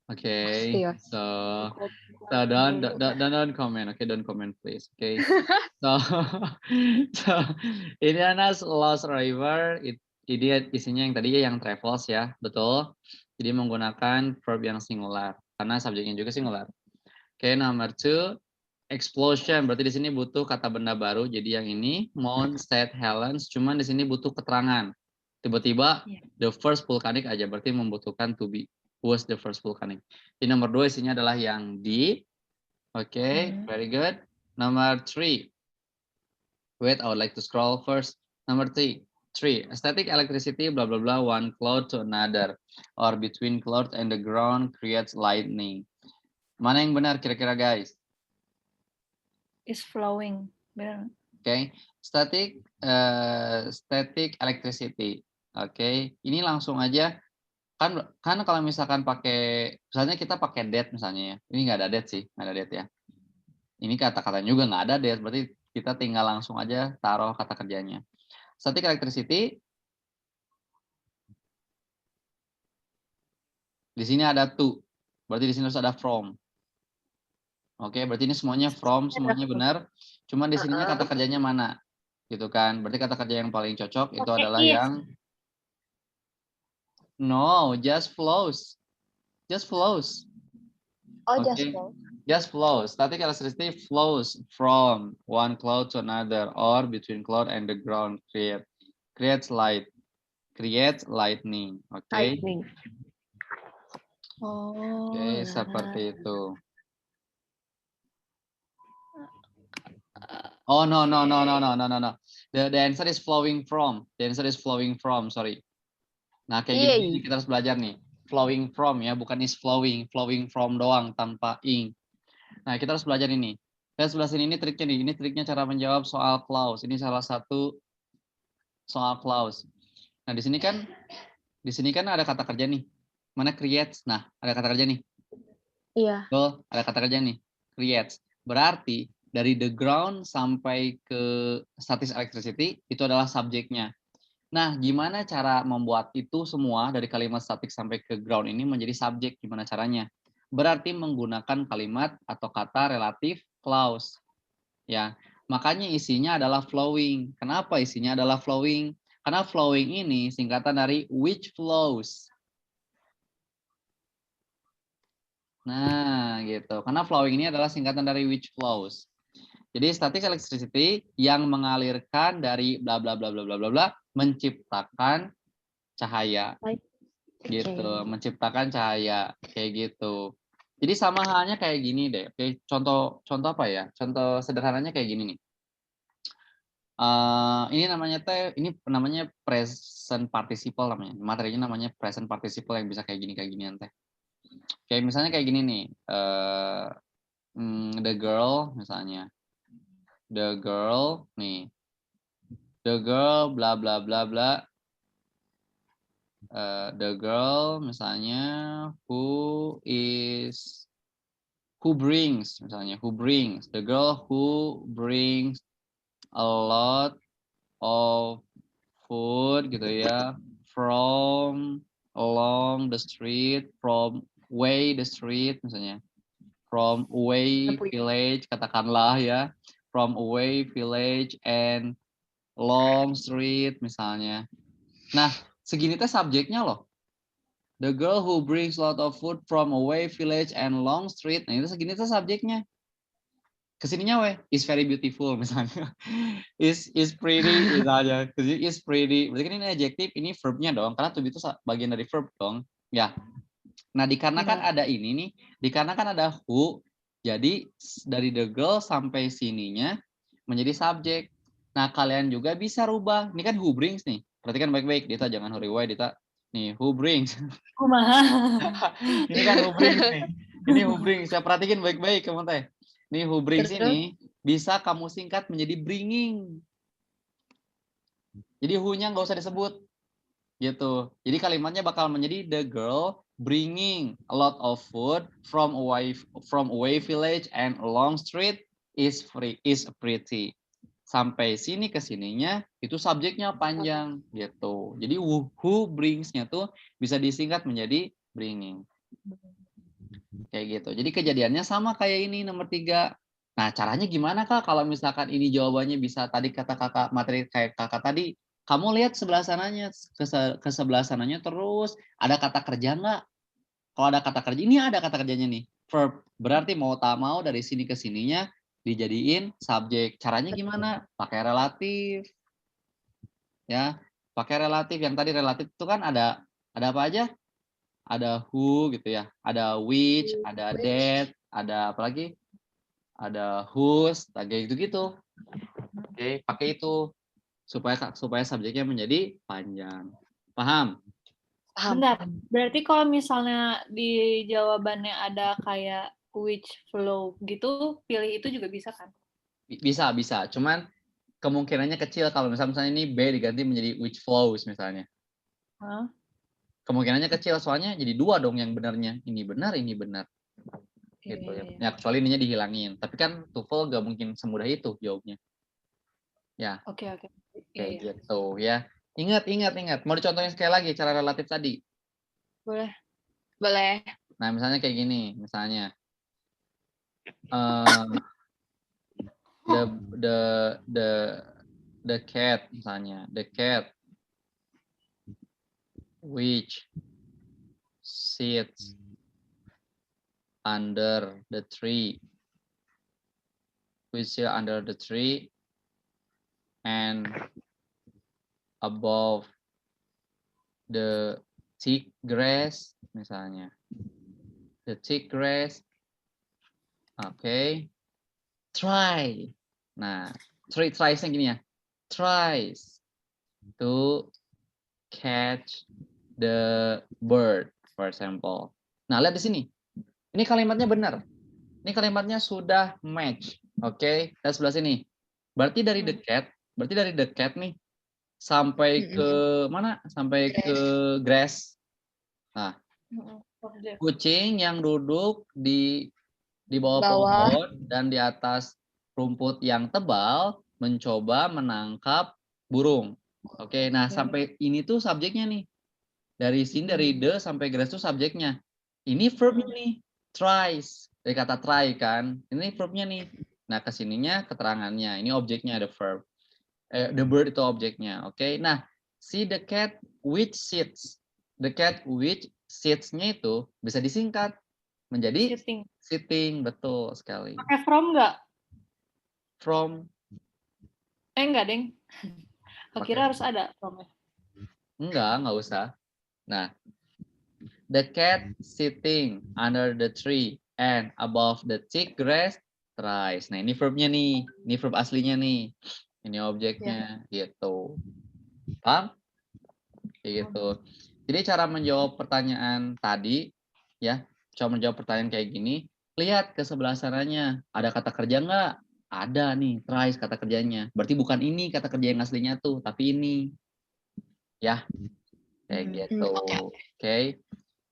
Okay, Pasti ya. so don't comment. Okay, don't comment please. Okay, so so Indiana's Lost River ini isinya yang tadi yang travels ya, betul. Jadi menggunakan verb yang singular karena subjeknya juga singular. Okay, number 2, explosion. Berarti di sini butuh kata benda baru. Jadi yang ini Mount St. Helens, cuman di sini butuh keterangan. Tiba-tiba the first volcanic aja, berarti membutuhkan to be. Was the first volcanic. Di nomor 2 isinya adalah yang di. Oke, very good. Number 3. Wait, I would like to scroll first. Number 3. Static electricity, blah blah blah, one cloud to another, or between cloud and the ground creates lightning. Mana yang benar kira-kira guys? Is flowing. Benar. Okay, static electricity. Oke, ini langsung aja kan kalau misalkan pakai, misalnya kita pakai that misalnya ya, ini nggak ada that sih, nggak ada that ya. Ini kata-kata juga nggak ada that, berarti kita tinggal langsung aja taruh kata kerjanya. Static electricity, di sini ada to, berarti di sini harus ada from. Oke, berarti ini semuanya from, semuanya benar. Cuman di sininya kata kerjanya mana, gitu kan? Berarti kata kerja yang paling cocok itu adalah yang no, just flows. Just flows. Oh, Okay. Just flows. Static electricity flows from one cloud to another or between cloud and the ground. Creates light. Creates lightning. Oke. lightning. Oke, seperti itu. Oh no. The answer is flowing from. The answer is flowing from. Sorry. Nah kayak gini kita harus belajar nih. Flowing from ya, bukan is flowing. Flowing from doang tanpa ing. Nah kita harus belajar ini. Dan sebelah sini ini triknya nih. Ini triknya cara menjawab soal clause. Ini salah satu soal clause. Nah di sini kan ada kata kerja nih. Mana creates? Nah ada kata kerja nih. Iya. Tuh ada kata kerja nih. Creates. Berarti dari the ground sampai ke static electricity itu adalah subjeknya. Nah, gimana cara membuat itu semua dari kalimat static sampai ke ground ini menjadi subjek? Gimana caranya? Berarti menggunakan kalimat atau kata relatif clause. Ya, makanya isinya adalah flowing. Kenapa isinya adalah flowing? Karena flowing ini singkatan dari which flows. Nah, gitu. Karena flowing ini adalah singkatan dari which flows. Jadi static electricity yang mengalirkan dari bla bla bla bla bla bla bla menciptakan cahaya. Gitu, menciptakan cahaya kayak gitu. Jadi sama halnya kayak gini deh. Oke, contoh apa ya? Contoh sederhananya kayak gini nih. Ini namanya present participle namanya. Materinya namanya present participle yang bisa kayak gini teh. Kayak misalnya kayak gini nih. The girl misalnya. The girl nih. The girl bla bla bla bla. The girl misalnya who brings misalnya, the girl who brings a lot of food gitu ya from along the street, from way the street misalnya, from away village katakanlah ya, from away village and long street misalnya. Nah segini teh subjeknya loh. The girl who brings a lot of food from away village and long street. Nah itu segini tuh subjeknya. Kesininya weh is very beautiful misalnya. is pretty misalnya. Is pretty. Berarti kan ini adjektif, ini verbnya dong. Karena to be itu bagian dari verb dong. Ya. Nah dikarenakan ada ini nih, dikarenakan ada who, jadi dari the girl sampai sininya menjadi subjek. Nah kalian juga bisa rubah. Ini kan who brings nih. Perhatikan baik-baik. Dita jangan hurry away Dita. Nih who brings. Kumaha. Ini kan who brings nih. Ini who brings. Saya perhatikan baik-baik kamu teh. Nih who brings ini bisa kamu singkat menjadi bringing. Jadi who-nya nggak usah disebut. Gitu. Jadi kalimatnya bakal menjadi the girl bringing a lot of food from away village and along street is pretty. Sampai sini ke sininya itu subjeknya panjang gitu. Jadi who brings-nya tuh bisa disingkat menjadi bringing. Kayak gitu. Jadi kejadiannya sama kayak ini nomor 3. Nah, caranya gimana Kak kalau misalkan ini jawabannya bisa tadi kata Kakak materi kayak Kakak tadi, kamu lihat sebelah sananya, ke sebelah sananya terus ada kata kerja nggak? Kalau ada kata kerja, ini ada kata kerjanya nih, verb. Berarti mau tak mau dari sini ke sininya dijadiin subjek. Caranya gimana? Pakai relatif. Ya, pakai relatif. Yang tadi relatif itu kan ada apa aja? Ada who gitu ya, ada which, ada that, ada apa lagi? Ada whose, kayak gitu-gitu. Oke, pakai itu supaya subjeknya menjadi panjang. Paham? Paham. Bentar, berarti kalau misalnya di jawabannya ada kayak which flow gitu, pilih itu juga bisa kan? Bisa, bisa. Cuman kemungkinannya kecil kalau misalnya ini B diganti menjadi which flows misalnya. Hah? Kemungkinannya kecil soalnya jadi 2 dong yang benarnya. Ini benar, ini benar. Gitu ya. Iya. Ya kecuali ininya dihilangin. Tapi kan TOEFL gak mungkin semudah itu jawabnya. Ya, Oke. Iya, kayak iya. gitu ya. Ingat. Mau dicontohin sekali lagi cara relatif tadi. Boleh. Boleh. Nah, misalnya kayak gini, misalnya eh the cat misalnya, the cat which sits under the tree, which sits under the tree and above the thick grass misalnya, the thick grass. Oke. Try. Nah, tries-nya gini ya. Tries to catch the bird, for example. Nah, lihat di sini. Ini kalimatnya benar. Ini kalimatnya sudah match. Oke, dan sebelah sini. Berarti dari the cat nih sampai ke mana? Sampai ke grass. Nah, kucing yang duduk di bawah pohon dan di atas rumput yang tebal mencoba menangkap burung. Oke, nah sampai ini tuh subjeknya nih. Dari sini dari the sampai grass tuh subjeknya. Ini verbnya nih, tries. Dari kata try kan. Ini verbnya nih. Nah, kesininya keterangannya. Ini objeknya ada verb. The bird itu objeknya. Oke. Nah, si the cat which sits. The cat which sits-nya itu bisa disingkat menjadi sitting. Betul sekali. Pakai from nggak? From. Enggak, Deng. Kira harus ada from-nya. Enggak usah. Nah, the cat sitting under the tree and above the thick grass tries. Nah, ini verbnya nih. Ini verb aslinya nih. Ini objeknya gitu. Paham? Kayak gitu. Jadi cara menjawab pertanyaan tadi ya, cara menjawab pertanyaan kayak gini, lihat ke sebelah sananya. Ada kata kerja nggak? Ada nih, tries kata kerjanya. Berarti bukan ini kata kerja yang aslinya tuh, tapi ini. Ya, kayak gitu. Oke.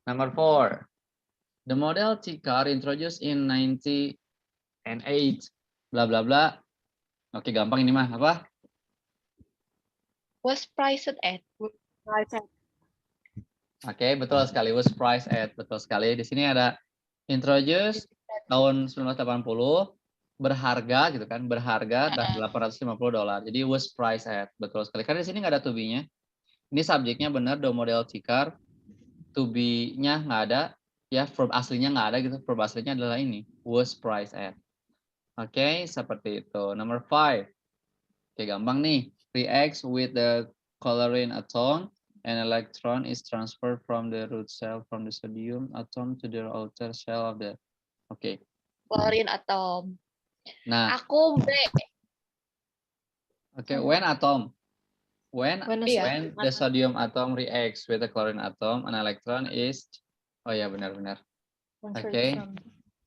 Number 4. The Model T car introduced in 1908. Bla bla bla. Oke, gampang ini mah. Apa? Was priced at. Oke, betul sekali. Was priced at. Betul sekali. Di sini ada introduce tahun 1980, berharga gitu kan, berharga $850. Jadi was priced at. Betul sekali. Karena di sini nggak ada to be-nya. Ini subjeknya benar, the model car. To be-nya nggak ada. Ya, verb aslinya nggak ada gitu. Verb aslinya adalah ini, was priced at. Oke, seperti itu. Number 5. Oke, gampang nih. Reacts with the chlorine atom. An electron is transferred from the root cell from the sodium atom to the outer shell of the. Oke. Chlorine atom. Nah. Aku B. Oke, when atom. When Iya. the sodium atom reacts with the chlorine atom, an electron is. Oh ya, benar-benar. Oke.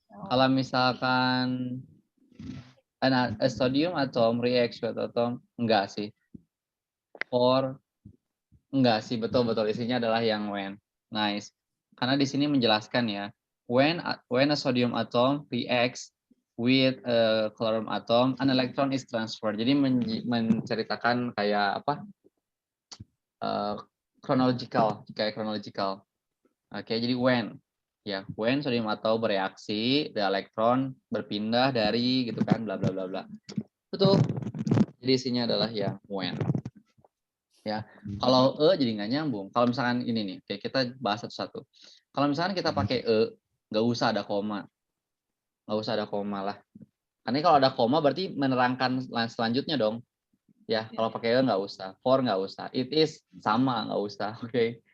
Kalau misalkan a sodium atom reacts with atom, enggak sih. Or enggak sih, betul-betul isinya adalah yang when. Nice. Karena di sini menjelaskan ya, when a sodium atom reacts with a chlorine atom, an electron is transferred. Jadi menceritakan kayak apa? Chronological, kayak chronological. Oke, jadi when. Ya, when sodium atom bereaksi, the electron berpindah dari gitu kan, bla bla bla bla. Betul. Jadi isinya adalah yang when. Ya, kalau jadi nggak nyambung. Kalau misalkan ini nih, kayak kita bahas satu-satu. Kalau misalkan kita pakai nggak usah ada koma, nggak usah ada koma lah. Karena kalau ada koma berarti menerangkan selanjutnya dong. Ya, kalau pakai nggak usah, for nggak usah, it is sama nggak usah. Oke.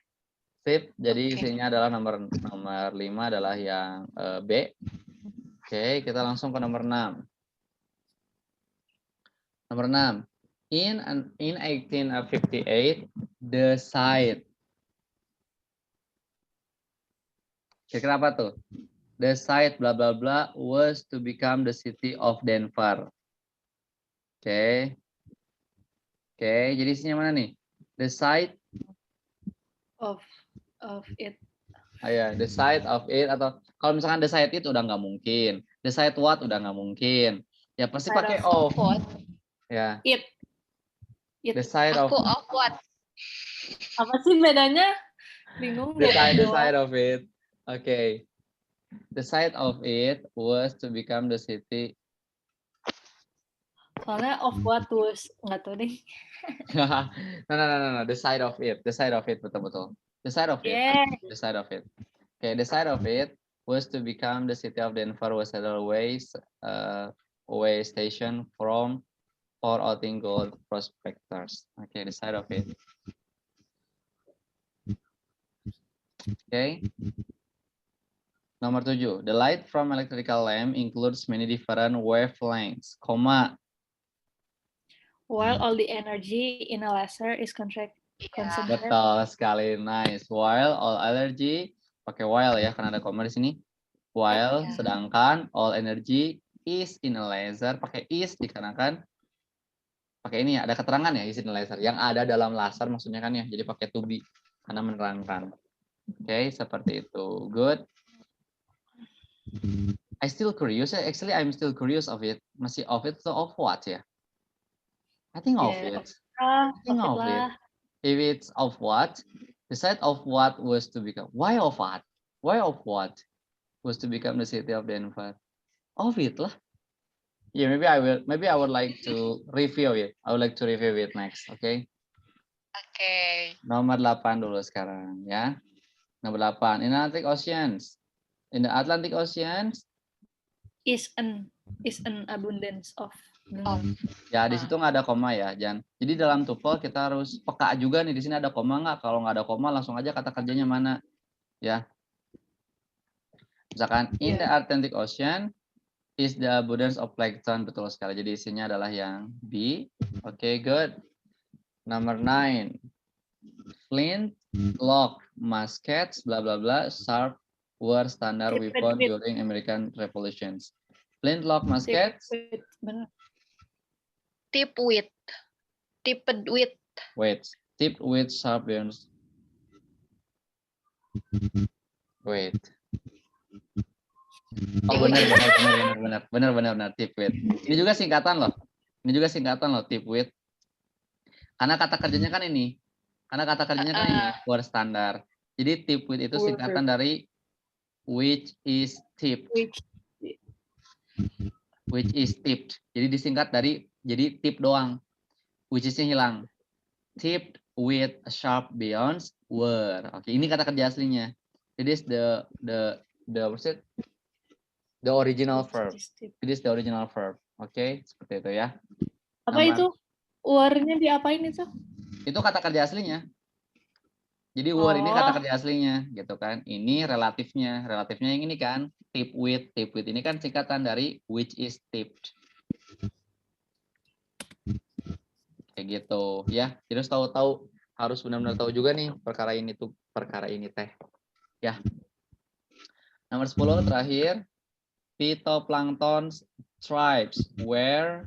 Sip, jadi Oke. isinya adalah nomor 5 adalah yang B. Oke, kita langsung ke nomor 6. Nomor 6. In 1858, the site. Kira-kira apa tuh? The site bla bla bla was to become the city of Denver. Oke. Oke, jadi isinya mana nih? The site of it. ya, the site of it, atau kalau misalkan the site it udah nggak mungkin. The site what udah nggak mungkin. Ya pasti Site pakai of of. What? Ya. It. The site of Aku of what? Apa sih bedanya? Bingung the deh. site of it. Okay. The site of it was to become the city. Soalnya of what was nggak tahu deh. No. The side of it. The side of it, betul-betul. The side of it. Yeah. The side of it. Okay, the side of it was to become the city of Denver was always away station from for outing gold prospectors. Okay, the side of it. Okay. Nomor 7. The light from electrical lamp includes many different wavelengths, comma. While all the energy in a laser is concentrated. Betul sekali, nice. While all energy, pakai while ya, karena ada koma di sini. While, Ya. sedangkan all energy is in a laser, pakai is dikarenakan pakai ini ya, ada keterangan ya is in a laser. Yang ada dalam laser maksudnya kan ya, jadi pakai to be karena menerangkan. Oke, seperti itu. Good. I still curious. Actually, I'm still curious of it. Masih of it atau of what ya? I think of Yeah, it. I think of it. If it's of what, the site of what was to become. Why of what? Why of what was to become the city of Denver? Of it lah. Yeah, maybe I will. Maybe I would like to review it. I would like to review it next. Okay. Oke. Nomor 8 dulu sekarang ya. Nomor 8. In Atlantic Oceans. In the Atlantic Oceans. Is an abundance of. Ya di situ nggak ada koma ya, Jan. Jadi dalam tuple kita harus peka juga nih, di sini ada koma nggak? Kalau nggak ada koma langsung aja kata kerjanya mana, ya. Misalkan in the Atlantic Ocean is the abundance of plankton, betul sekali. Jadi isinya adalah yang B. Oke, good. Number 9. Flint, lock, muskets, bla bla bla, sharp were standard weapon during American Revolutions. Flint, lock, muskets. Benar. Tipped with. Wait, tipped with sharp burns. Wait. Oh benar, tip with. Ini juga singkatan loh. Tip with. Karena kata kerjanya kan ini. Word standar. Jadi tip with itu singkatan dari which is tipped. Which is tipped. Jadi disingkat dari jadi tip doang. Which is-nya hilang. Tipped with sharp beyonds were. Oke, ini kata kerja aslinya. It is the what's it? The original verb. It is the original verb. Oke, seperti itu ya. Apa itu? Were-nya diapain itu? Itu kata kerja aslinya. Jadi were ini kata kerja aslinya, gitu kan. Ini relatifnya. Relatifnya yang ini kan, tip with. Tip with ini kan singkatan dari which is tipped. Kayak gitu ya. Jadi harus tahu-tahu, harus benar-benar tahu juga nih perkara ini teh. Ya. Nomor 10 terakhir. Phytoplankton tribes where.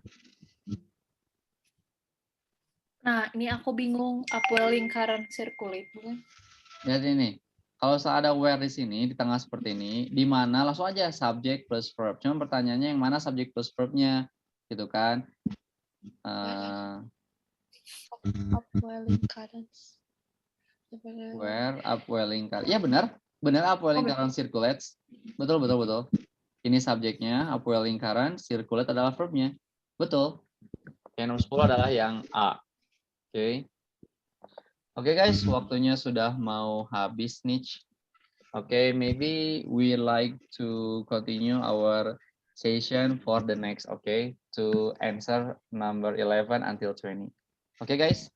Nah, ini aku bingung. Upwelling current circulate bukan? Jadi nih, kalau ada where di sini, di tengah seperti ini, di mana langsung aja subject plus verb. Cuma pertanyaannya yang mana subject plus verbnya, gitu kan? Upwelling currents. Where upwelling current? Ya benar. Benar, apoel lingkaran circulates. Betul. Ini subjeknya, apoel lingkaran, circulate adalah verbnya. Betul. Yang nomor 10 adalah yang A. Oke. Oke guys, waktunya sudah mau habis nih. Oke, maybe we like to continue our session for the next, okay, to answer number 11 until 20. Okay guys,